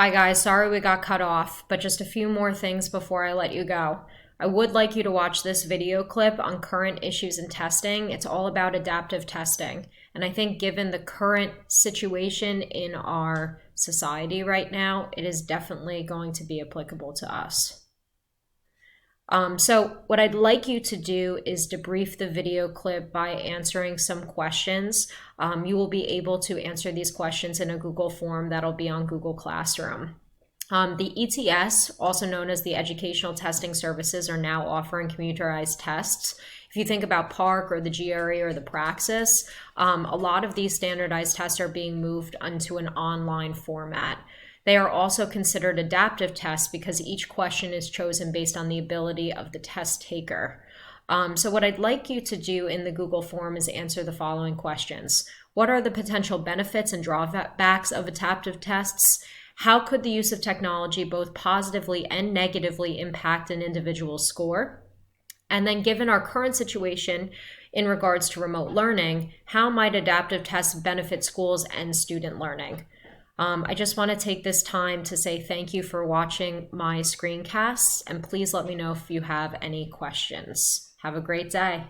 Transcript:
Hi guys, sorry we got cut off, but just a few more things before I let you go. I would like you to watch this video clip on current issues in testing. It's all about adaptive testing. And I think given the current situation in our society right now, it is definitely going to be applicable to us. So what I'd like you to do is debrief the video clip by answering some questions. You will be able to answer these questions in a Google form that'll be on Google Classroom. The ETS, also known as the Educational Testing Services, are now offering computerized tests. If you think about PARCC or the GRE or the Praxis, a lot of these standardized tests are being moved onto an online format. They are also considered adaptive tests because each question is chosen based on the ability of the test taker. So what I'd like you to do in the Google form is answer the following questions. What are the potential benefits and drawbacks of adaptive tests? How could the use of technology both positively and negatively impact an individual's score? And then given our current situation in regards to remote learning, how might adaptive tests benefit schools and student learning? I just want to take this time to say thank you for watching my screencasts, and please let me know if you have any questions. Have a great day.